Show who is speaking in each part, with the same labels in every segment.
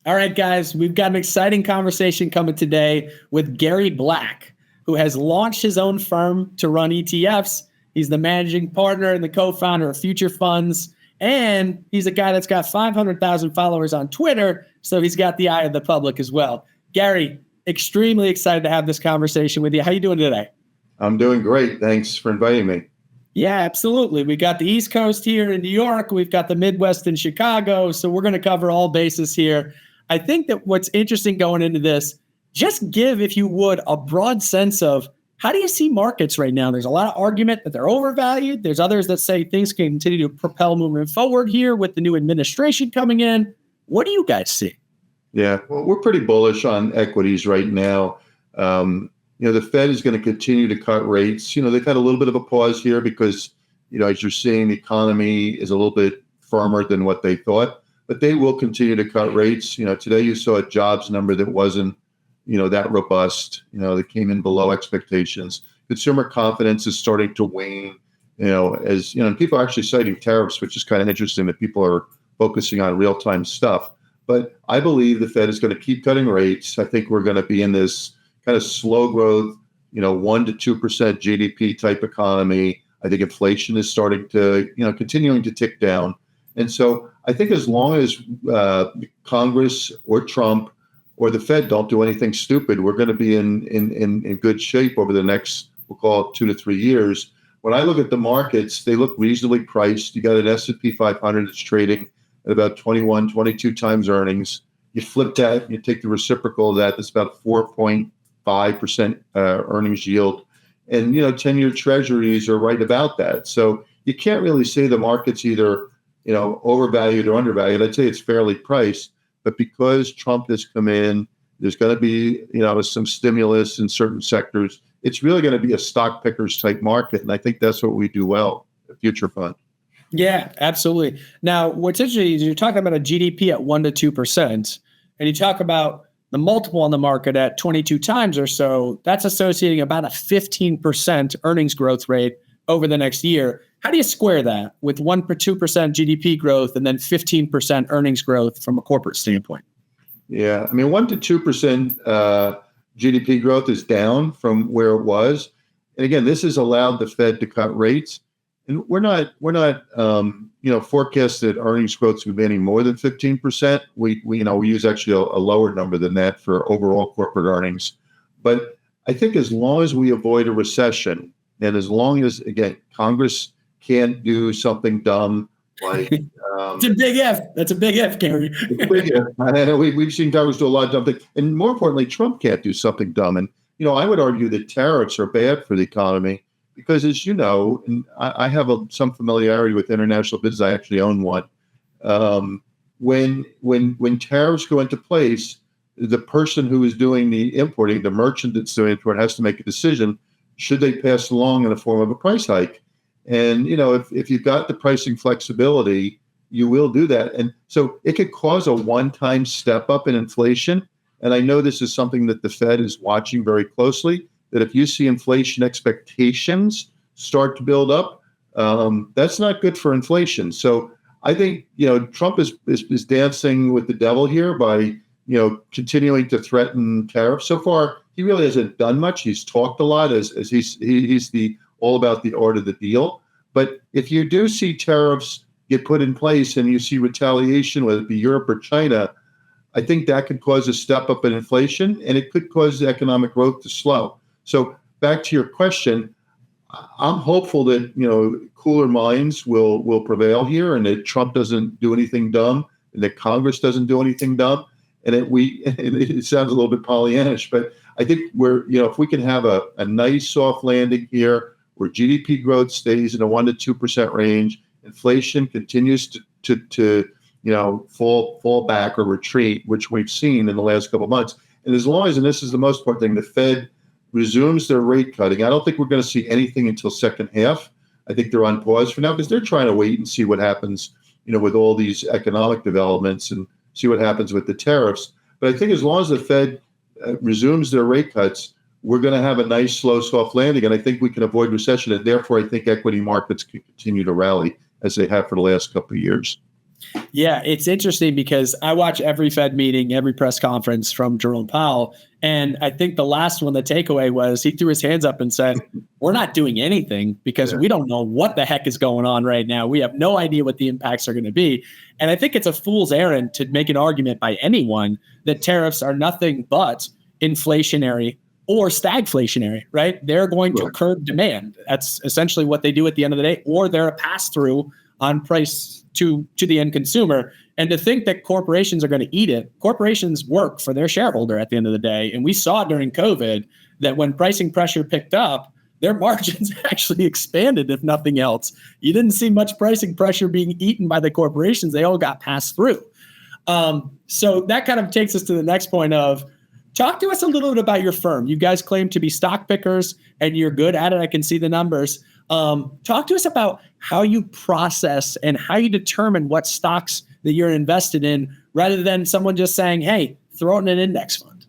Speaker 1: All right, guys, we've got an exciting conversation coming today with Gary Black, who has launched his own firm to run ETFs. He's the managing partner and the co-founder of Future Funds. And he's a guy that's got 500,000 followers on Twitter. So he's got the eye of the public as well. Gary, extremely excited to have this conversation with you. How are you doing today?
Speaker 2: I'm doing great. Thanks for inviting me.
Speaker 1: Yeah, absolutely. We got the East Coast here in New York. We've got the Midwest in Chicago. So we're going to cover all bases here. I think that what's interesting going into this, just give, if you would, a broad sense of how do you see markets right now? There's a lot of argument that they're overvalued. There's others that say things can continue to propel moving forward here with the new administration coming in. What do you guys see?
Speaker 2: Yeah, well, we're pretty bullish on equities right now. The Fed is going to continue to cut rates. They've had a little bit of a pause here because, as you're seeing, the economy is a little bit firmer than what they thought. But they will continue to cut rates. Today you saw a jobs number that wasn't, that robust. That came in below expectations. Consumer confidence is starting to wane. And people are actually citing tariffs, which is kind of interesting that people are focusing on real-time stuff. But I believe the Fed is going to keep cutting rates. I think we're going to be in this kind of slow growth, 1 to 2% GDP type economy. I think inflation is starting to, continuing to tick down. And so I think as long as Congress or Trump or the Fed don't do anything stupid, we're going to be in good shape over the next, we'll call it 2 to 3 years. When I look at the markets, they look reasonably priced. You got an S&P 500 that's trading at about 21, 22 times earnings. You flip that, you take the reciprocal of that, that's about 4.5% earnings yield. And, 10-year treasuries are right about that. So you can't really say the market's either overvalued or undervalued. I'd say it's fairly priced, but because Trump has come in, there's going to be, some stimulus in certain sectors. It's really going to be a stock pickers type market. And I think that's what we do well at Future Fund.
Speaker 1: Yeah, absolutely. Now, what's interesting is you're talking about a GDP at 1 to 2%, and you talk about the multiple on the market at 22 times or so. That's associating about a 15% earnings growth rate over the next year. How do you square that with 1 to 2% GDP growth and then 15% earnings growth from a corporate standpoint?
Speaker 2: Yeah, 1 to 2% GDP growth is down from where it was, and again, this has allowed the Fed to cut rates. And we're not forecast that earnings growth would be any more than 15%. We use actually a lower number than that for overall corporate earnings. But I think as long as we avoid a recession, and as long as, again, Congress can't do something dumb like
Speaker 1: it's a big if. That's a big if, Gary.
Speaker 2: It's a big if. We've seen Congress do a lot of dumb things, and more importantly, Trump can't do something dumb. And I would argue that tariffs are bad for the economy because, as you know, and I have some familiarity with international business. I actually own one. When tariffs go into place, the person who is doing the importing, the merchant that's doing it, has to make a decision. Should they pass along in the form of a price hike? And, if you've got the pricing flexibility, you will do that. And so it could cause a one-time step up in inflation. And I know this is something that the Fed is watching very closely, that if you see inflation expectations start to build up, that's not good for inflation. So I think, Trump is dancing with the devil here by, continuing to threaten tariffs. So far, he really hasn't done much. He's talked a lot as he's the all about the art of the deal. But if you do see tariffs get put in place and you see retaliation, whether it be Europe or China, I think that could cause a step up in inflation, and it could cause the economic growth to slow. So back to your question, I'm hopeful that, cooler minds will prevail here, and that Trump doesn't do anything dumb, and that Congress doesn't do anything dumb. And it sounds a little bit Pollyannish, but I think if we can have a nice soft landing here where GDP growth stays in a 1 to 2% range, inflation continues to fall back or retreat, which we've seen in the last couple of months. And as long as, and this is the most important thing, the Fed resumes their rate cutting. I don't think we're going to see anything until second half. I think they're on pause for now because they're trying to wait and see what happens, with all these economic developments and see what happens with the tariffs. But I think as long as the Fed resumes their rate cuts, we're going to have a nice, slow, soft landing. And I think we can avoid recession. And therefore, I think equity markets can continue to rally as they have for the last couple of years.
Speaker 1: Yeah, it's interesting because I watch every Fed meeting, every press conference from Jerome Powell. And I think the last one, the takeaway was he threw his hands up and said, we're not doing anything because we don't know what the heck is going on right now. We have no idea what the impacts are going to be. And I think it's a fool's errand to make an argument by anyone that tariffs are nothing but inflationary or stagflationary, right? They're going to curb demand. That's essentially what they do at the end of the day, or they're a pass through on price to the end consumer. And to think that corporations are going to eat it, corporations work for their shareholder at the end of the day. And we saw during COVID that when pricing pressure picked up, their margins actually expanded, if nothing else. You didn't see much pricing pressure being eaten by the corporations. They all got passed through. So that kind of takes us to the next point of, talk to us a little bit about your firm. You guys claim to be stock pickers and you're good at it. I can see the numbers. Talk to us about how you process and how you determine what stocks that you're invested in rather than someone just saying, hey, throw it in an index fund.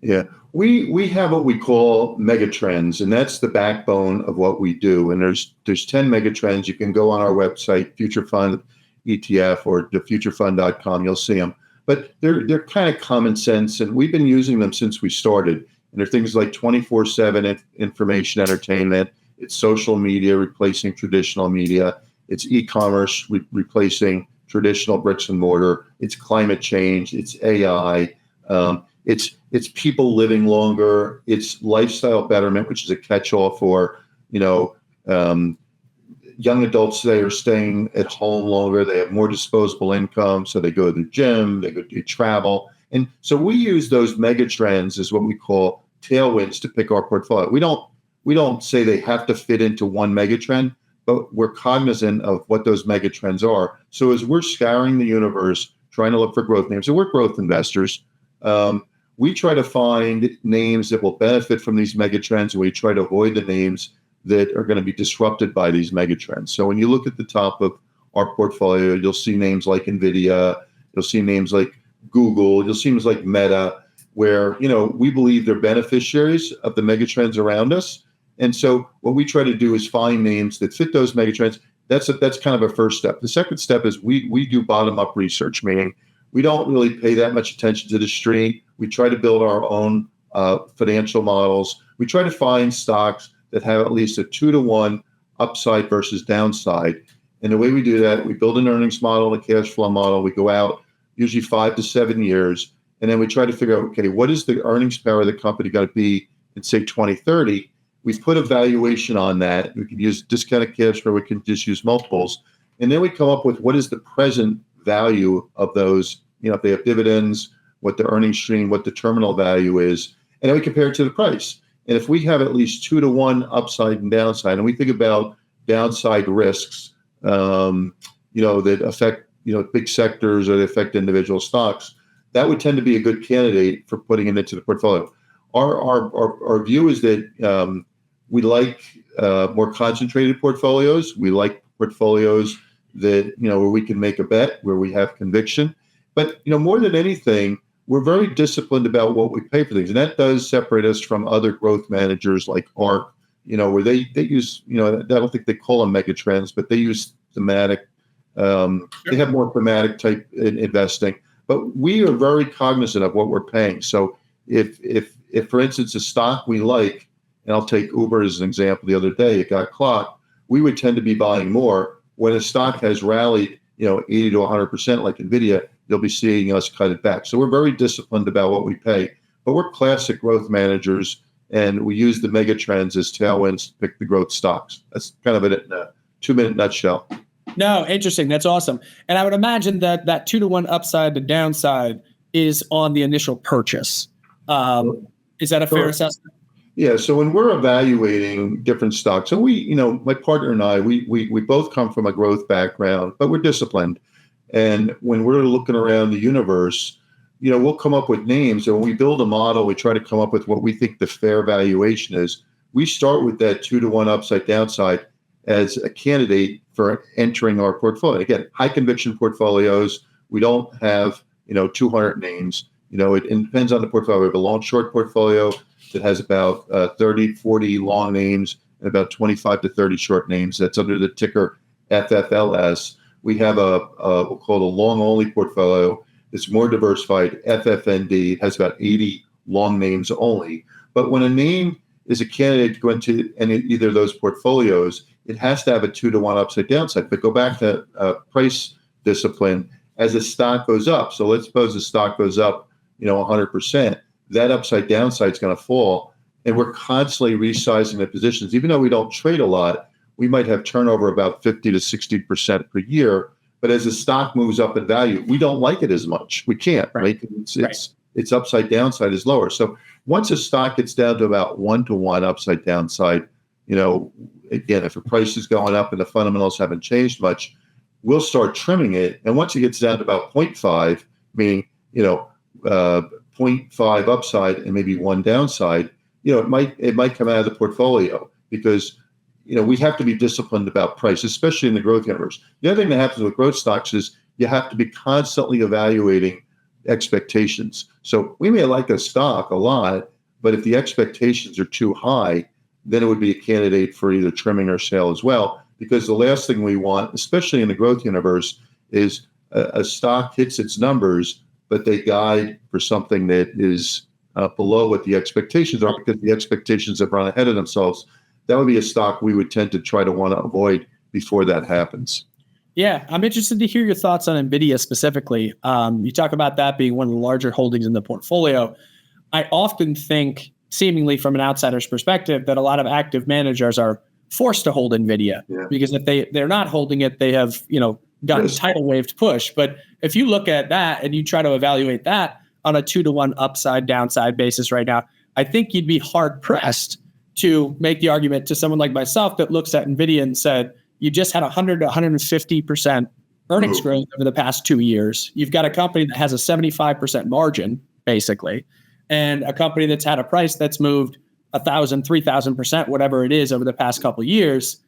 Speaker 2: Yeah, we have what we call mega trends, and that's the backbone of what we do. And there's 10 mega trends. You can go on our website, Future Fund ETF or thefuturefund.com. You'll see them. But they're kind of common sense, and we've been using them since we started. And they're things like 24/7 information entertainment. It's social media replacing traditional media. It's e-commerce replacing traditional bricks and mortar. It's climate change. It's AI. It's people living longer. It's lifestyle betterment, which is a catch-all for young adults today are staying at home longer. They have more disposable income, so they go to the gym, they travel. And so we use those mega trends as what we call tailwinds to pick our portfolio. We don't say they have to fit into one mega trend, but we're cognizant of what those mega trends are. So as we're scouring the universe, trying to look for growth names, and we're growth investors, we try to find names that will benefit from these mega trends, and we try to avoid the names that are going to be disrupted by these megatrends. So when you look at the top of our portfolio, you'll see names like NVIDIA, you'll see names like Google, you'll see names like Meta, where we believe they're beneficiaries of the megatrends around us. And so what we try to do is find names that fit those megatrends. That's kind of a first step. The second step is we do bottom-up research, meaning we don't really pay that much attention to the street. We try to build our own financial models. We try to find stocks that have at least a 2-to-1 upside versus downside. And the way we do that, we build an earnings model, a cash flow model. We go out usually 5 to 7 years, and then we try to figure out, okay, what is the earnings power of the company going to be in, say, 2030? We put a valuation on that. We can use discounted cash flow. We can just use multiples. And then we come up with what is the present value of those, if they have dividends, what the earnings stream, what the terminal value is, and then we compare it to the price. And if we have at least 2-to-1 upside and downside, and we think about downside risks, that affect, big sectors or they affect individual stocks, that would tend to be a good candidate for putting it into the portfolio. Our view is that we like more concentrated portfolios. We like portfolios that, where we can make a bet, where we have conviction. But, more than anything, we're very disciplined about what we pay for things. And that does separate us from other growth managers like ARK, where they use, I don't think they call them mega trends, but they use thematic. They have more thematic type investing. But we are very cognizant of what we're paying. So if for instance, a stock we like, and I'll take Uber as an example, the other day, it got clocked, we would tend to be buying more. When a stock has rallied, 80 to 100% like NVIDIA, you'll be seeing us cut it back. So we're very disciplined about what we pay, but we're classic growth managers, and we use the mega trends as tailwinds to pick the growth stocks. That's kind of it in a 2-minute nutshell.
Speaker 1: No, interesting. That's awesome. And I would imagine that 2-to-1 upside to downside is on the initial purchase. Is that a fair assessment?
Speaker 2: Yeah. So when we're evaluating different stocks, so my partner and I, we both come from a growth background, but we're disciplined. And when we're looking around the universe, we'll come up with names. And when we build a model, we try to come up with what we think the fair valuation is. We start with that 2-to-1 upside downside as a candidate for entering our portfolio. Again, high conviction portfolios. We don't have, 200 names. It depends on the portfolio. We have a long short portfolio that has about 30, 40 long names and about 25 to 30 short names. That's under the ticker FFLS. We have we'll call it a long-only portfolio. It's more diversified. FFND has about 80 long names only. But when a name is a candidate to go into either of those portfolios, it has to have a 2-to-1 upside downside. But go back to price discipline as the stock goes up. So let's suppose the stock goes up, 100%. That upside downside is going to fall, and we're constantly resizing the positions. Even though we don't trade a lot, we might have turnover about 50 to 60% per year. But as the stock moves up in value, we don't like it as much. We can't, right? Its upside downside is lower. So once a stock gets down to about 1-to-1 upside downside, again, if the price is going up and the fundamentals haven't changed much, we'll start trimming it. And once it gets down to about 0.5, meaning, 0.5 upside and maybe 1 downside, it might come out of the portfolio because, we have to be disciplined about price, especially in the growth universe. The other thing that happens with growth stocks is you have to be constantly evaluating expectations. So we may like a stock a lot, but if the expectations are too high, then it would be a candidate for either trimming or sale as well. Because the last thing we want, especially in the growth universe, is a stock hits its numbers, but they guide for something that is below what the expectations are because the expectations have run ahead of themselves. That would be a stock we would tend to try to want to avoid before that happens.
Speaker 1: Yeah, I'm interested to hear your thoughts on NVIDIA specifically. You talk about that being one of the larger holdings in the portfolio. I often think, seemingly from an outsider's perspective, that a lot of active managers are forced to hold NVIDIA because if they're not holding it, they have gotten tidal wave to push. But if you look at that and you try to evaluate that on a 2-to-1 upside downside basis right now, I think you'd be hard pressed to make the argument to someone like myself that looks at NVIDIA and said, you just had 100 to 150% earnings growth over the past 2 years. You've got a company that has a 75% margin, basically, and a company that's had a price that's moved 1,000, 3,000%, whatever it is, over the past couple of years.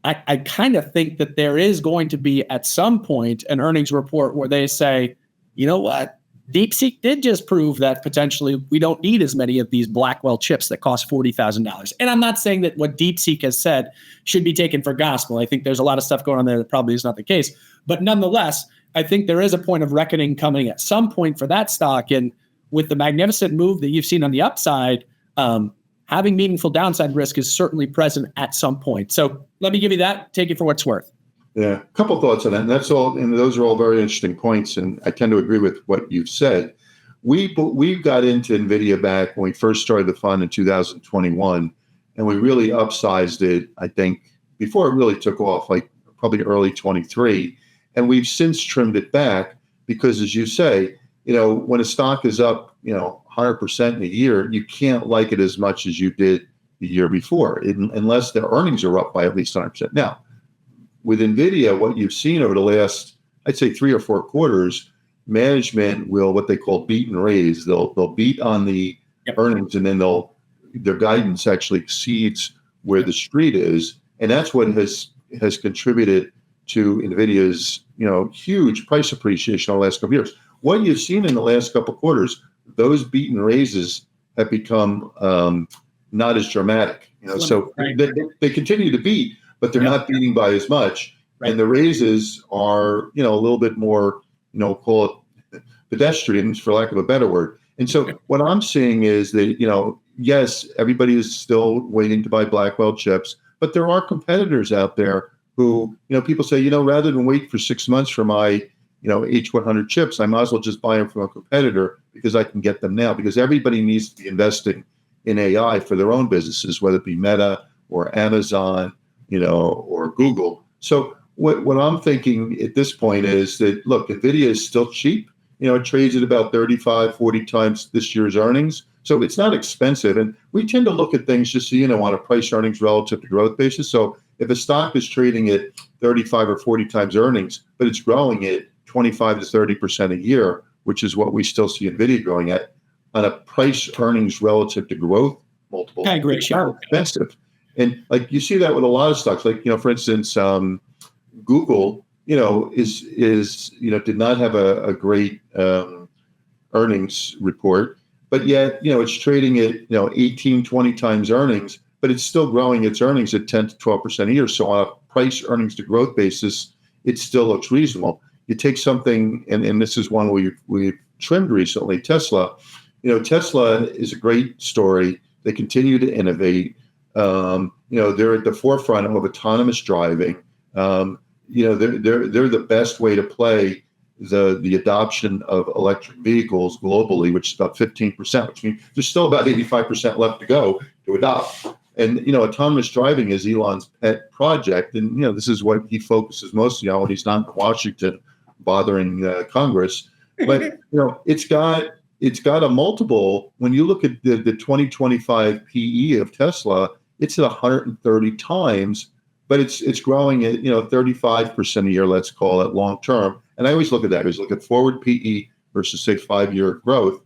Speaker 1: I kind of think that there is going to be at some point an earnings report where they say, you know what? DeepSeek did just prove that potentially we don't need as many of these Blackwell chips that cost $40,000. And I'm not saying that what DeepSeek has said should be taken for gospel. I think there's a lot of stuff going on there that probably is not the case. But nonetheless, I think there is a point of reckoning coming at some point for that stock. And with the magnificent move that you've seen on the upside, having meaningful downside risk is certainly present at some point. So let me give you that. Take it for what it's worth.
Speaker 2: Yeah, a couple of thoughts on that. And that's all. And those are all very interesting points. And I tend to agree with what you've said. We got into NVIDIA back when we first started the fund in 2021, and we really upsized it, I think, before it really took off, like probably early 23. And we've since trimmed it back because, as you say, when a stock is up, 100% in a year, you can't like it as much as you did the year before, unless the earnings are up by at least 100%. Now, with NVIDIA, what you've seen over the last, I'd say 3 or 4 quarters, management will what they call beat and raise. They'll beat on the earnings, and then their guidance actually exceeds where the street is, and that's what has contributed to NVIDIA's huge price appreciation over the last couple of years. What you've seen in the last couple of quarters, those beat and raises have become not as dramatic. So they continue to beat, but they're not beating by as much. Right. And the raises are, a little bit more, call it pedestrian, for lack of a better word. And so what I'm seeing is that, yes, everybody is still waiting to buy Blackwell chips, but there are competitors out there who, people say, rather than wait for 6 months for my, H100 chips, I might as well just buy them from a competitor because I can get them now, because everybody needs to be investing in AI for their own businesses, whether it be Meta or Amazon, or Google. So what I'm thinking at this point is that, look, NVIDIA is still cheap. It trades at about 35, 40 times this year's earnings. So it's not expensive. And we tend to look at things just, on a price earnings relative to growth basis. So if a stock is trading at 35 or 40 times earnings, but it's growing at 25 to 30% a year, which is what we still see NVIDIA growing at, on a price earnings relative to growth multiple, it's not expensive. And like you see that with a lot of stocks, like, for instance, Google, is did not have a great earnings report, but yet, it's trading at, 18, 20 times earnings, but it's still growing its earnings at 10 to 12% a year. So on a price earnings to growth basis, it still looks reasonable. You take something, and this is one we've trimmed recently, Tesla. Tesla is a great story. They continue to innovate. They're at the forefront of autonomous driving. They're the best way to play the adoption of electric vehicles globally, which is about 15%, which means there's still about 85% left to go to adopt. And, autonomous driving is Elon's pet project. And, this is what he focuses mostly on when he's not in Washington bothering Congress. But, it's got a multiple. When you look at the 2025 PE of Tesla, it's at 130 times, but it's growing at, 35% a year, let's call it, long term. And I always look at that. I always look at forward PE versus, say, 5-year growth.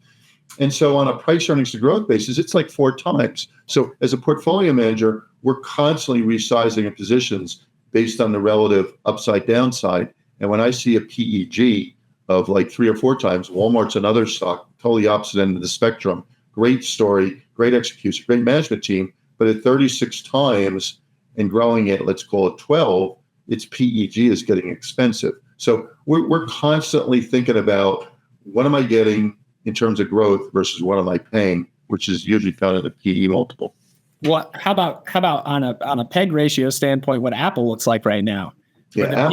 Speaker 2: And so on a price earnings to growth basis, it's like 4 times. So as a portfolio manager, we're constantly resizing our positions based on the relative upside downside. And when I see a PEG of like 3 or 4 times, Walmart's another stock, totally opposite end of the spectrum. Great story, great execution, great management team. But at 36 times and growing at, let's call it 12, its PEG is getting expensive. So we're constantly thinking about what am I getting in terms of growth versus what am I paying, which is usually found in a PE multiple.
Speaker 1: How about on a PEG ratio standpoint, what Apple looks like right now?
Speaker 2: Yeah,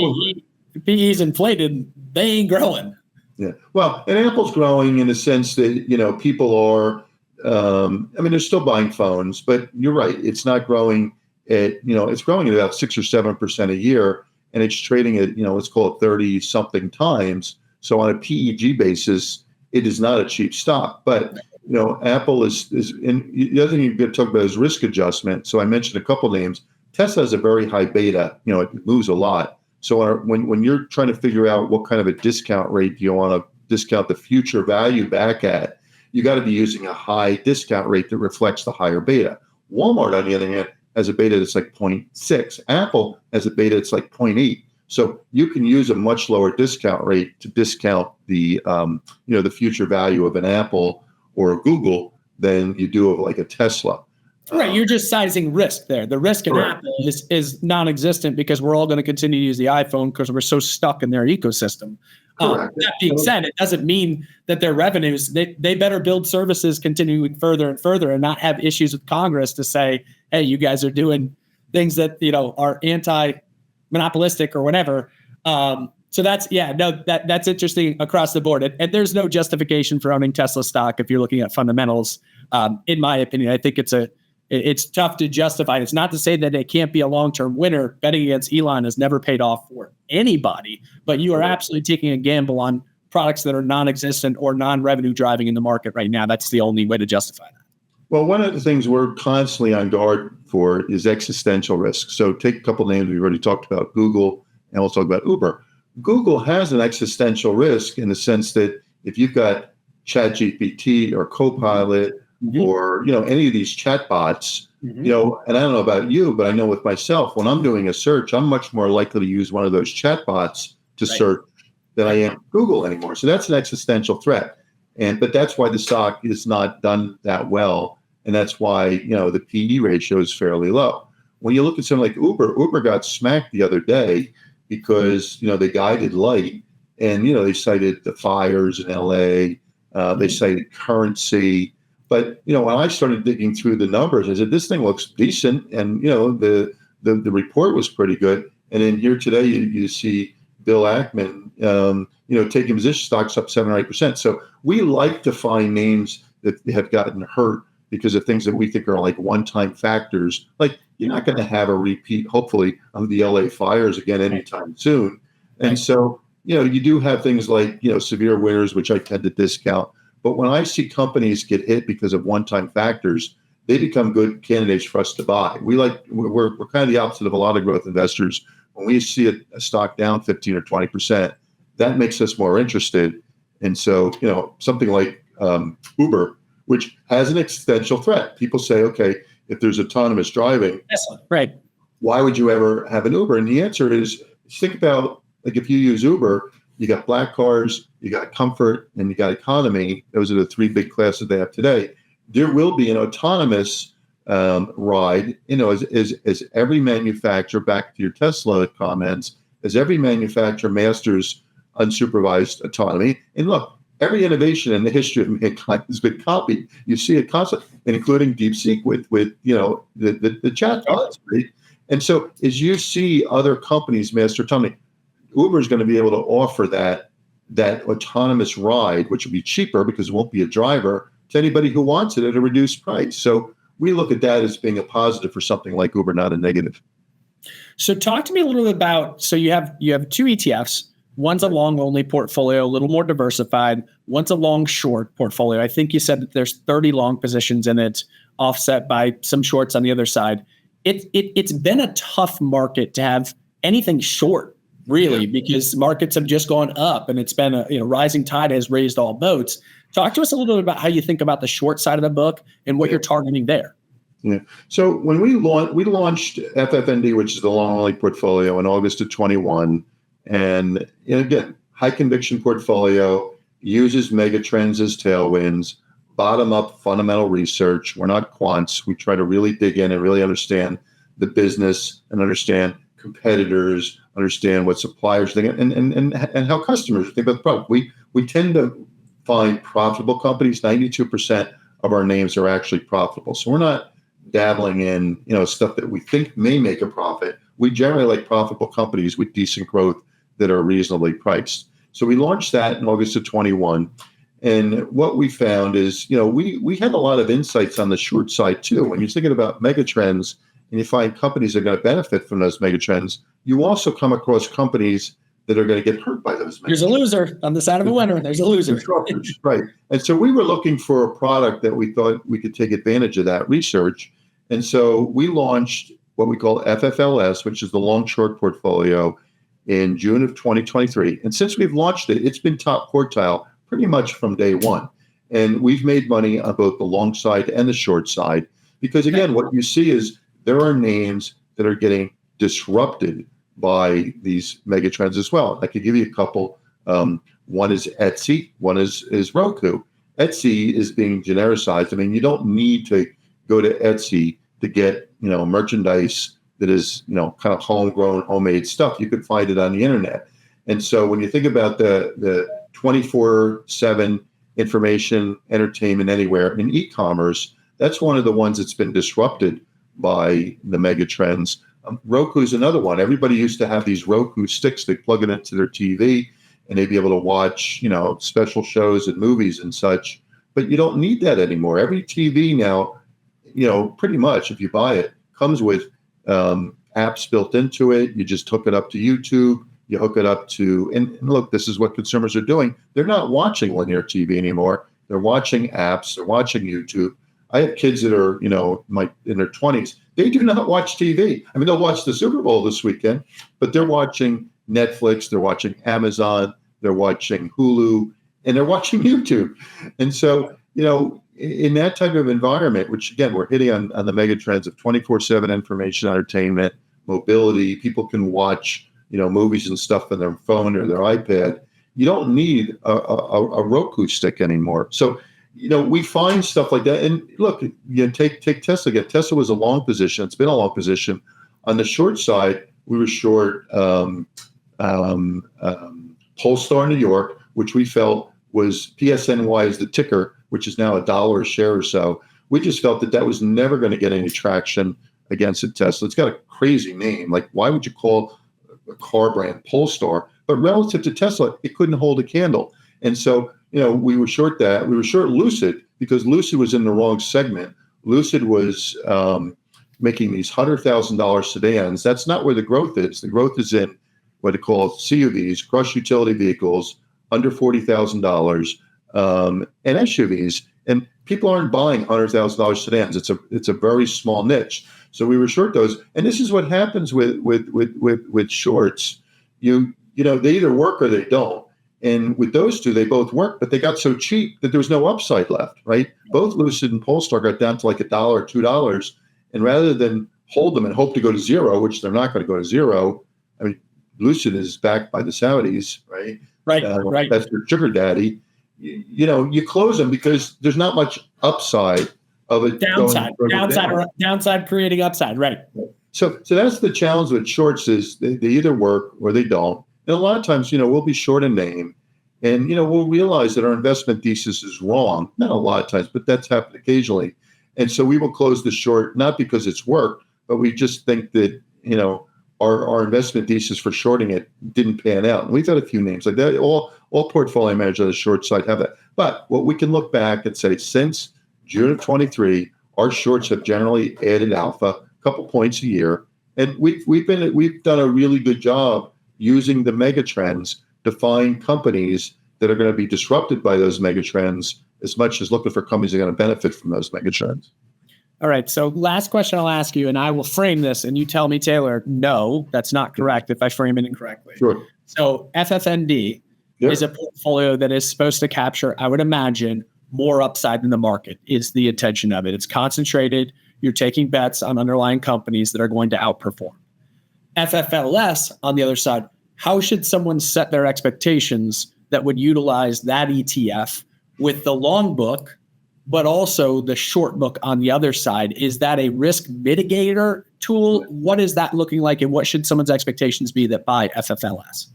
Speaker 1: PE's inflated, they ain't growing.
Speaker 2: Yeah, well, and Apple's growing in the sense that people are. They're still buying phones, but you're right. It's not growing at it's growing at about 6 or 7% a year, and it's trading at let's call it 30 something times. So on a PEG basis, it is not a cheap stock. But Apple is and the other thing you've got to talk about is risk adjustment. So I mentioned a couple names. Tesla has a very high beta. It moves a lot. So when you're trying to figure out what kind of a discount rate do you want to discount the future value back at, you got to be using a high discount rate that reflects the higher beta. Walmart, on the other hand, has a beta that's like 0.6. Apple has a beta that's like 0.8. So you can use a much lower discount rate to discount the the future value of an Apple or a Google than you do of like a Tesla.
Speaker 1: Right, you're just sizing risk there. The risk in Apple is non-existent because we're all going to continue to use the iPhone because we're so stuck in their ecosystem. That being said, it doesn't mean that their revenues, they better build services continuing further and further and not have issues with Congress to say, hey, you guys are doing things that are anti-monopolistic or whatever. So that's interesting across the board. And there's no justification for owning Tesla stock if you're looking at fundamentals. In my opinion, I think it's tough to justify. It's not to say that it can't be a long-term winner. Betting against Elon has never paid off for anybody, but you are absolutely taking a gamble on products that are non-existent or non-revenue driving in the market right now. That's the only way to justify that.
Speaker 2: Well, one of the things we're constantly on guard for is existential risk. So take a couple names we've already talked about, Google, and we'll talk about Uber. Google has an existential risk in the sense that if you've got ChatGPT or Copilot, or any of these chatbots, and I don't know about you, but I know with myself, when I'm doing a search, I'm much more likely to use one of those chatbots to search than I am Google anymore. So that's an existential threat, but that's why the stock is not done that well, and that's why the PE ratio is fairly low. When you look at something like Uber got smacked the other day because they guided light, and they cited the fires in LA, they cited currency. But when I started digging through the numbers, I said this thing looks decent, and the report was pretty good. And then here today, you see Bill Ackman, taking position, stocks up 7 or 8%. So we like to find names that have gotten hurt because of things that we think are like one-time factors. Like you're not going to have a repeat, hopefully, of the LA fires again anytime soon. And so you do have things like severe winners, which I tend to discount. But when I see companies get hit because of one-time factors, they become good candidates for us to buy. We're kind of the opposite of a lot of growth investors. When we see a stock down 15 or 20%, that makes us more interested. And so, something like Uber, which has an existential threat. People say, okay, if there's autonomous driving,
Speaker 1: right,
Speaker 2: why would you ever have an Uber? And the answer is, think about like if you use Uber, you got black cars, you got comfort, and you got economy. Those are the 3 big classes they have today. There will be an autonomous ride, as every manufacturer, back to your Tesla comments, as every manufacturer masters unsupervised autonomy. And look, every innovation in the history of mankind has been copied. You see it constantly, and including DeepSeek with the chatbots, right? And so as you see other companies master autonomy, Uber is going to be able to offer that autonomous ride, which will be cheaper because it won't be a driver, to anybody who wants it at a reduced price. So we look at that as being a positive for something like Uber, not a negative.
Speaker 1: So talk to me a little bit about, so you have two ETFs. One's a long only portfolio, a little more diversified. One's a long short portfolio. I think you said that there's 30 long positions in it, offset by some shorts on the other side. It's been a tough market to have anything short, really, because markets have just gone up, and it's been a rising tide has raised all boats. Talk to us a little bit about how you think about the short side of the book and what you're targeting there.
Speaker 2: Yeah. So when we launched FFND, which is the long only portfolio, in August of 21, and again, high conviction portfolio, uses mega trends as tailwinds, bottom up fundamental research. We're not quants. We try to really dig in and really understand the business and understand competitors, understand what suppliers think, and how customers think about the product. We tend to find profitable companies. 92% of our names are actually profitable. So we're not dabbling in stuff that we think may make a profit. We generally like profitable companies with decent growth that are reasonably priced. So we launched that in August of 21. And what we found is, we had a lot of insights on the short side too. When you're thinking about mega trends and you find companies that are going to benefit from those mega trends, you also come across companies that are going to get hurt by those.
Speaker 1: There's a loser on the side of a winner. There's a loser.
Speaker 2: Right. And so we were looking for a product that we thought we could take advantage of that research. And so we launched what we call FFLS, which is the long short portfolio, in June of 2023. And since we've launched it, it's been top quartile pretty much from day one. And we've made money on both the long side and the short side, because again, what you see is there are names that are getting disrupted by these mega trends as well. I could give you a couple. One is Etsy, one is Roku. Etsy is being genericized. I mean, you don't need to go to Etsy to get, merchandise that is, kind of homegrown, homemade stuff. You could find it on the internet. And so when you think about the 24/7 information, entertainment anywhere in e-commerce, that's one of the ones that's been disrupted by the mega trends. Roku is another one. Everybody used to have these Roku sticks. They plug it into their TV and they'd be able to watch, special shows and movies and such. But you don't need that anymore. Every TV now, pretty much, if you buy it, comes with apps built into it. You just hook it up to YouTube. You hook it up to, and look, this is what consumers are doing. They're not watching linear TV anymore. They're watching apps. They're watching YouTube. I have kids that are, in their 20s. They do not watch TV. I mean, they'll watch the Super Bowl this weekend, but they're watching Netflix. They're watching Amazon. They're watching Hulu, and they're watching YouTube. And so, in that type of environment, which again, we're hitting on the mega trends of 24/7 information, entertainment, mobility. People can watch, movies and stuff on their phone or their iPad. You don't need a Roku stick anymore. So, we find stuff like that. And look, take Tesla again. Tesla was a long position. It's been a long position. On the short side, we were short Polestar New York, which we felt was PSNY is the ticker, which is now $1 a share or so. We just felt that was never going to get any traction against a Tesla. It's got a crazy name. Like, why would you call a car brand Polestar? But relative to Tesla, it couldn't hold a candle. And so, we were short that. We were short Lucid because Lucid was in the wrong segment. Lucid was making these $100,000 sedans. That's not where the growth is. The growth is in what they call CUVs, cross utility vehicles, under $40,000, and SUVs. And people aren't buying $100,000 sedans. It's a very small niche. So we were short those. And this is what happens with shorts. They either work or they don't. And with those two, they both work, but they got so cheap that there was no upside left, right? Both Lucid and Polestar got down to like $1 or $2. And rather than hold them and hope to go to zero, which they're not going to go to zero, I mean, Lucid is backed by the Saudis, right?
Speaker 1: Right.
Speaker 2: That's their sugar daddy. You close them because there's not much upside of it.
Speaker 1: Downside creating upside, right?
Speaker 2: So that's the challenge with shorts is they either work or they don't. And a lot of times, we'll be short a name and, we'll realize that our investment thesis is wrong. Not a lot of times, but that's happened occasionally. And so we will close the short, not because it's worked, but we just think that, our investment thesis for shorting it didn't pan out. And we've had a few names like that. All portfolio managers on the short side have that. But what we can look back and say, since June of 23, our shorts have generally added alpha a couple points a year. And we've done a really good job using the mega trends to find companies that are going to be disrupted by those mega trends as much as looking for companies that are going to benefit from those mega trends.
Speaker 1: All right. So last question I'll ask you, and I will frame this, and you tell me, Taylor, no, that's not correct if I frame it incorrectly.
Speaker 2: Sure.
Speaker 1: So FFND is a portfolio that is supposed to capture, I would imagine, more upside in the market is the intention of it. It's concentrated. You're taking bets on underlying companies that are going to outperform. FFLS, on the other side, how should someone set their expectations that would utilize that ETF with the long book, but also the short book on the other side? Is that a risk mitigator tool? What is that looking like, and what should someone's expectations be that buy FFLS?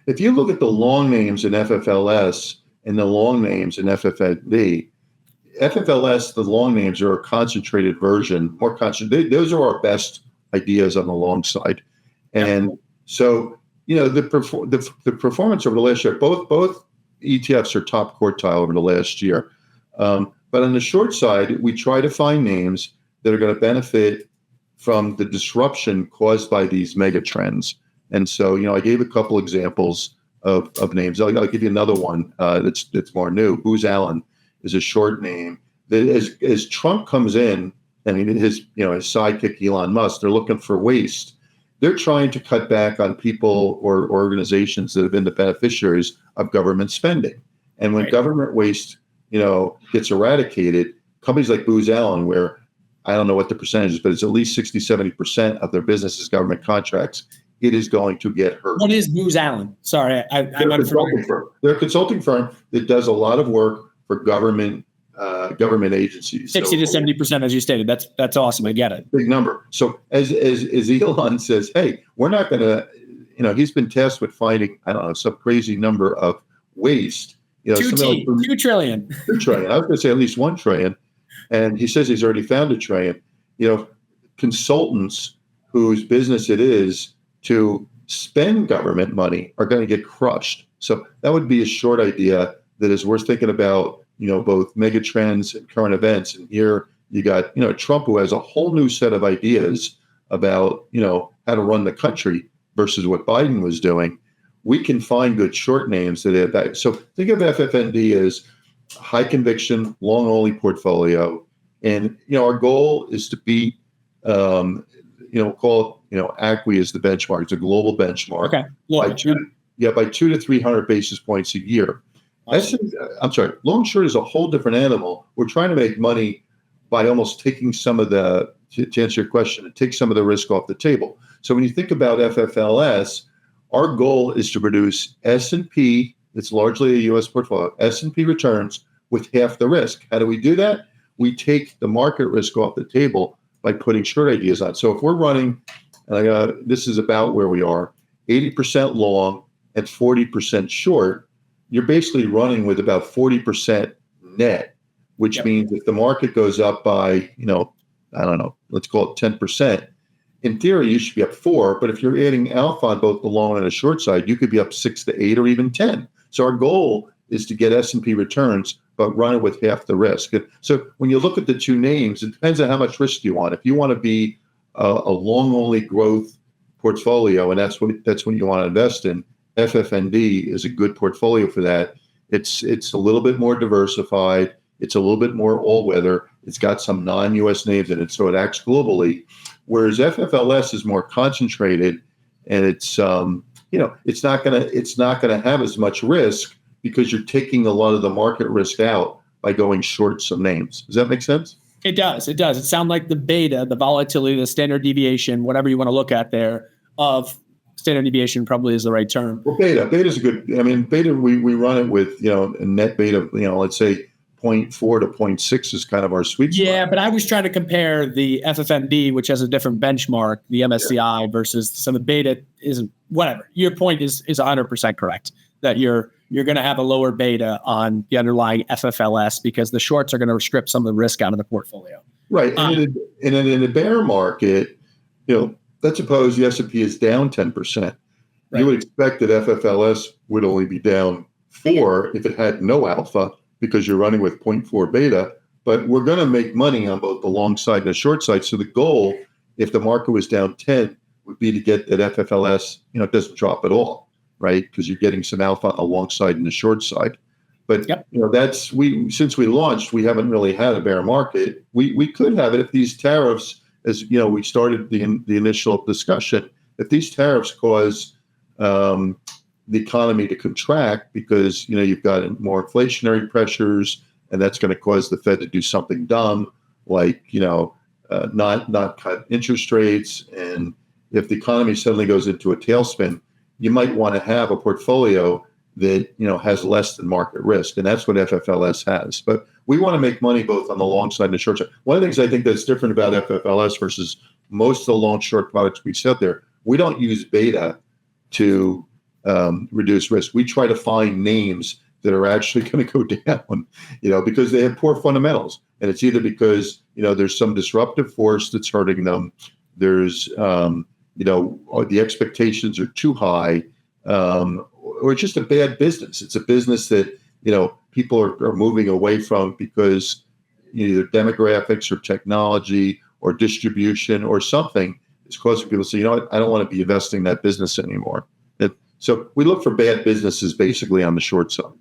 Speaker 2: If you look at the long names in FFLS and the long names in FFND, FFLS, the long names are a concentrated version, more concentrated. Those are our best ideas on the long side. And so, the performance over the last year, both ETFs are top quartile over the last year. But on the short side, we try to find names that are going to benefit from the disruption caused by these mega trends. And so, I gave a couple examples of names. I'll give you another one that's more new. Booz Allen is a short name that as Trump comes in, and his sidekick Elon Musk, they're looking for waste. They're trying to cut back on people or organizations that have been the beneficiaries of government spending. And when government waste gets eradicated, companies like Booz Allen, where I don't know what the percentage is, but it's at least 60-70% of their business is government contracts, it is going to get hurt.
Speaker 1: What is Booz Allen? Sorry, I'm unfamiliar.
Speaker 2: They're a consulting firm that does a lot of work for government agencies.
Speaker 1: 60 to 70%, as you stated. That's awesome. I get it.
Speaker 2: Big number. So as Elon says, hey, we're not going to, he's been tasked with finding, I don't know, some crazy number of waste.
Speaker 1: 2 trillion.
Speaker 2: 2 trillion. I was going to say at least 1 trillion. And he says he's already found 1 trillion. Consultants whose business it is to spend government money are going to get crushed. So that would be a short idea that is worth thinking about, both mega trends and current events. And here you got, Trump, who has a whole new set of ideas about, how to run the country versus what Biden was doing. We can find good short names that have that. So think of FFND as high conviction, long only portfolio. And, our goal is to beat, call it, ACWI is the benchmark. It's a global benchmark.
Speaker 1: Okay.
Speaker 2: By 200 to 300 basis points a year. Long short is a whole different animal. We're trying to make money by almost taking some of to answer your question, take some of the risk off the table. So when you think about FFLS, our goal is to produce S&P, it's largely a U.S. portfolio, S&P returns with half the risk. How do we do that? We take the market risk off the table by putting short ideas on. So if we're running, this is about where we are, 80% long and 40% short, you're basically running with about 40% net, which means if the market goes up by, let's call it 10%, in theory, you should be up 4. But if you're adding alpha on both the long and the short side, you could be up 6 to 8 or even 10. So our goal is to get S&P returns, but run it with half the risk. So when you look at the two names, it depends on how much risk you want. If you want to be a long only growth portfolio, and that's what you want to invest in, FFND is a good portfolio for that. It's a little bit more diversified. It's a little bit more all weather. It's got some non-US names in it, so it acts globally. Whereas FFLS is more concentrated, and it's not gonna have as much risk because you're taking a lot of the market risk out by going short some names. Does that make sense?
Speaker 1: It does. It sounds like the beta, the volatility, the standard deviation, whatever you want to look at there, of standard deviation probably is the right term.
Speaker 2: Well, beta is a good. Beta we run it with a net beta, let's say 0.4 to 0.6 is kind of our sweet spot.
Speaker 1: Yeah, but I was trying to compare the FFMD, which has a different benchmark, the MSCI versus some of the beta isn't whatever. Your point is 100% correct that you're going to have a lower beta on the underlying FFLS because the shorts are going to strip some of the risk out of the portfolio.
Speaker 2: Right. And in a bear market, let's suppose the S&P is down 10%. Right. You would expect that FFLS would only be down 4 if it had no alpha, because you're running with 0.4 beta, but we're going to make money on both the long side and the short side. So the goal, if the market was down 10, would be to get that FFLS, it doesn't drop at all, right? Because you're getting some alpha on the long side and the short side. But, since we launched, we haven't really had a bear market. We could have it if these tariffs, as we started the initial discussion, if these tariffs cause the economy to contract because, you've got more inflationary pressures, and that's going to cause the Fed to do something dumb, like, not cut interest rates. And if the economy suddenly goes into a tailspin, you might want to have a portfolio that, has less than market risk. And that's what FFLS has. But we want to make money both on the long side and the short side. One of the things I think that's different about FFLS versus most of the long short products we sell there, we don't use beta to reduce risk. We try to find names that are actually going to go down, because they have poor fundamentals. And it's either because, there's some disruptive force that's hurting them. There's, the expectations are too high, or it's just a bad business. It's a business that, people are moving away from because either demographics or technology or distribution or something is causing people to say, I don't want to be investing in that business anymore. So we look for bad businesses basically on the short side.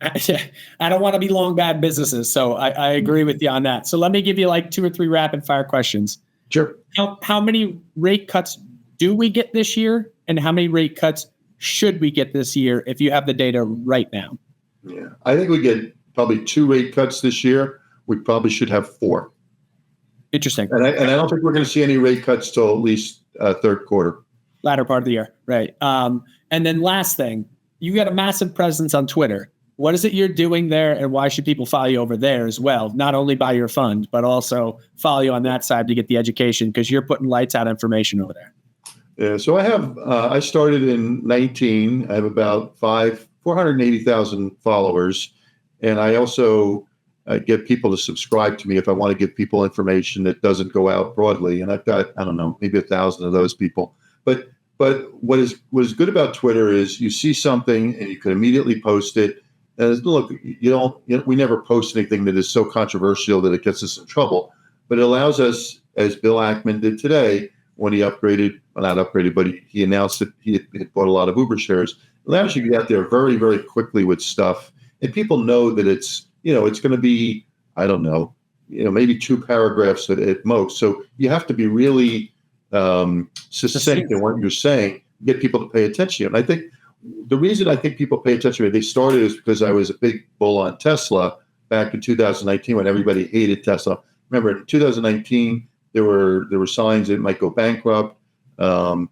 Speaker 1: I don't want to be long bad businesses. So I agree with you on that. So let me give you like 2 or 3 rapid fire questions.
Speaker 2: Sure.
Speaker 1: How many rate cuts do we get this year? And how many rate cuts should we get this year if you have the data right now?
Speaker 2: Yeah, I think we get probably 2 rate cuts this year. We probably should have 4.
Speaker 1: Interesting.
Speaker 2: And I don't think we're going to see any rate cuts till at least third quarter.
Speaker 1: Latter part of the year, right? And then last thing, you got a massive presence on Twitter. What is it you're doing there, and why should people follow you over there as well? Not only buy your fund, but also follow you on that side to get the education, because you're putting lights out information over there.
Speaker 2: Yeah, so I started in 19. I have about 480,000 followers, and I also get people to subscribe to me if I want to give people information that doesn't go out broadly. And I've got, I don't know, maybe 1,000 of those people. But what is good about Twitter is you see something and you can immediately post it. And look, we never post anything that is so controversial that it gets us in trouble. But it allows us, as Bill Ackman did today when he upgraded, well, not upgraded, but he announced that he had bought a lot of Uber shares. It allows you to get out there very, very quickly with stuff, and people know that it's going to be, I don't know, maybe 2 paragraphs at most. So you have to be really succinct in what you're saying, get people to pay attention. And I think the reason I think people pay attention to me, they started is because I was a big bull on Tesla back in 2019 when everybody hated Tesla. Remember, in 2019, there were signs that it might go bankrupt. I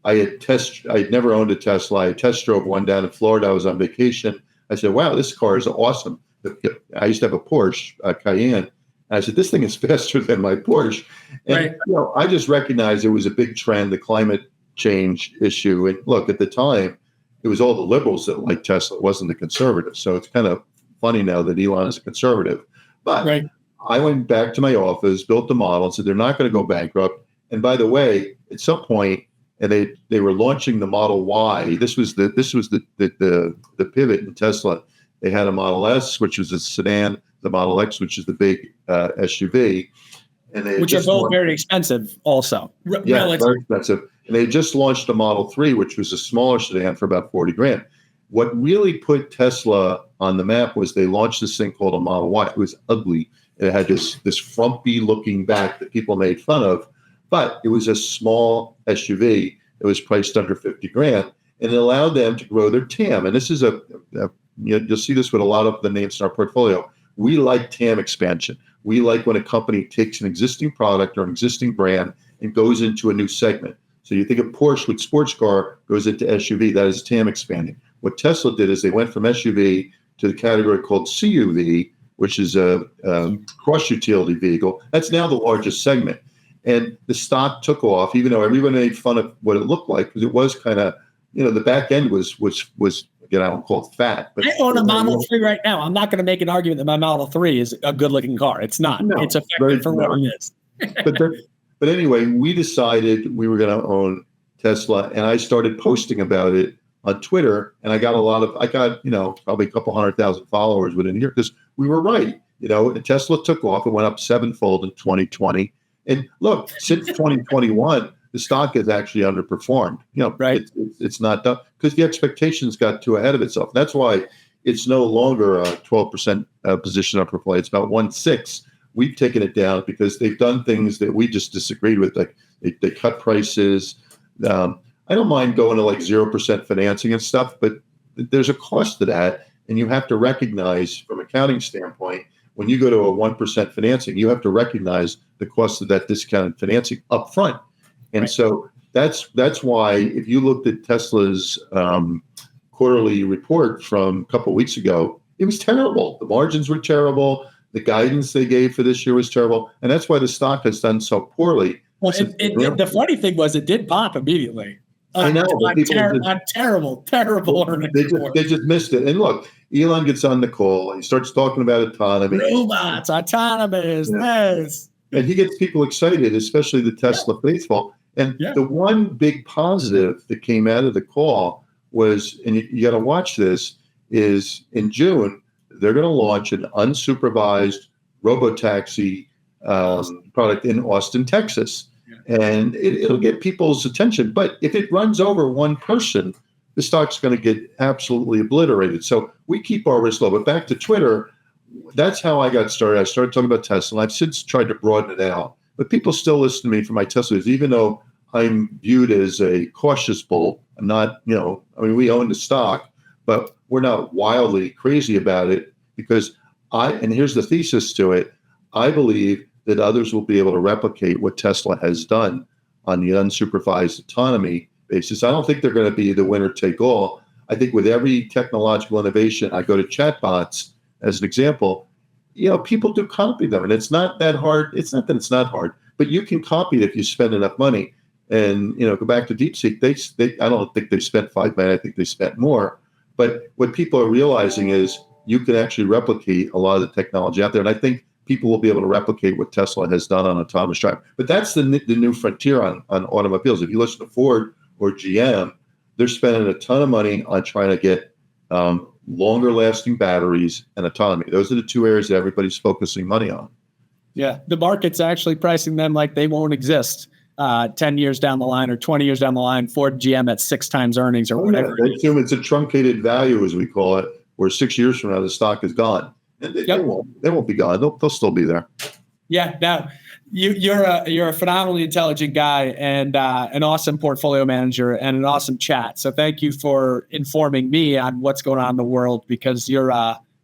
Speaker 2: had never owned a Tesla. I test drove one down in Florida. I was on vacation. I said, wow, this car is awesome. I used to have a Porsche Cayenne. And I said, this thing is faster than my Porsche. And,
Speaker 1: right.
Speaker 2: I just recognized it was a big trend, the climate change issue. And look, at the time, it was all the liberals that liked Tesla. It wasn't the conservatives. So it's kind of funny now that Elon is a conservative. But right. I went back to my office, built the model, and said they're not going to go bankrupt. And by the way, at some point, and they were launching the Model Y. This was the pivot in Tesla. They had a Model S, which was a sedan, the Model X, which is the big SUV, and
Speaker 1: which are both very expensive, also.
Speaker 2: Yeah, very expensive. And they just launched a Model 3, which was a smaller sedan for about $40,000. What really put Tesla on the map was they launched this thing called a Model Y. It was ugly. It had this frumpy looking back that people made fun of, but it was a small SUV. It was priced under $50,000, and it allowed them to grow their TAM. And this is you'll see this with a lot of the names in our portfolio. We like TAM expansion. We like when a company takes an existing product or an existing brand and goes into a new segment. So you think of Porsche with sports car goes into SUV, that is TAM expanding. What Tesla did is they went from SUV to the category called CUV, which is a cross utility vehicle. That's now the largest segment. And the stock took off, even though everyone made fun of what it looked like, because it was kind of, the back end was again, I don't call it fat. But
Speaker 1: I own a Model 3 right now. I'm not going to make an argument that my Model 3 is a good looking car. It's not.
Speaker 2: No,
Speaker 1: it's effective for what it is.
Speaker 2: But anyway, we decided we were going to own Tesla, and I started posting about it on Twitter, and I got probably a couple 100,000 followers within a year, because we were right. And Tesla took off. It went up sevenfold in 2020. And look, since 2021, the stock has actually underperformed.
Speaker 1: Right.
Speaker 2: It's not done because the expectations got too ahead of itself. That's why it's no longer a 12% position underperform. It's about 1.6. We've taken it down because they've done things that we just disagreed with. Like they cut prices. I don't mind going to like 0% financing and stuff, but there's a cost to that. And you have to recognize from an accounting standpoint, when you go to a 1% financing, you have to recognize the cost of that discounted financing up front. And right. So that's why if you looked at Tesla's quarterly report from a couple of weeks ago, it was terrible. The margins were terrible. The guidance they gave for this year was terrible. And that's why the stock has done so poorly.
Speaker 1: Well, the funny thing was it did pop immediately.
Speaker 2: I know.
Speaker 1: Terrible earnings.
Speaker 2: They just missed it. And look, Elon gets on the call. He starts talking about autonomy.
Speaker 1: Robots, autonomous, yes.
Speaker 2: And he gets people excited, especially the Tesla faithful. And the one big positive that came out of the call was, and you got to watch this, is in June, they're going to launch an unsupervised robotaxi product in Austin, Texas. And it'll get people's attention. But if it runs over one person, the stock's going to get absolutely obliterated. So we keep our risk low. But back to Twitter, that's how I got started. I started talking about Tesla, and I've since tried to broaden it out. But people still listen to me for my Teslas, even though I'm viewed as a cautious bull. I'm not, we own the stock, but we're not wildly crazy about it because and here's the thesis to it, I believe that others will be able to replicate what Tesla has done on the unsupervised autonomy basis. I don't think they're going to be the winner take all. I think with every technological innovation, I go to chatbots as an example, people do copy them, and it's not that hard. It's not that it's not hard, but you can copy it if you spend enough money. And, go back to DeepSeek, I don't think they spent $5 million. I think they spent more. But what people are realizing is you can actually replicate a lot of the technology out there. And I think people will be able to replicate what Tesla has done on autonomous driving. But that's the new frontier on automobiles. If you listen to Ford or GM, they're spending a ton of money on trying to get longer lasting batteries and autonomy. Those are the two areas that everybody's focusing money on.
Speaker 1: Yeah, the market's actually pricing them like they won't exist 10 years down the line or 20 years down the line. Ford, GM at 6 times earnings or whatever.
Speaker 2: They assume it's a truncated value, as we call it, where 6 years from now the stock is gone. And they won't be gone. They'll still be there.
Speaker 1: Yeah. Now, you're a phenomenally intelligent guy and an awesome portfolio manager and an awesome chat. So thank you for informing me on what's going on in the world because you're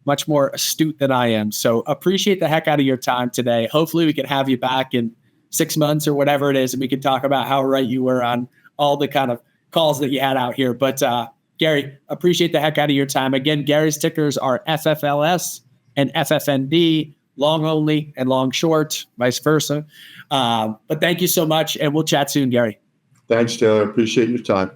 Speaker 1: much more astute than I am. So appreciate the heck out of your time today. Hopefully we can have you back in 6 months or whatever it is, and we can talk about how right you were on all the kind of calls that you had out here. But Gary, appreciate the heck out of your time. Again, Gary's tickers are FFLS and FFND, long only and long short, vice versa. But thank you so much, and we'll chat soon, Gary.
Speaker 2: Thanks, Taylor. Appreciate your time.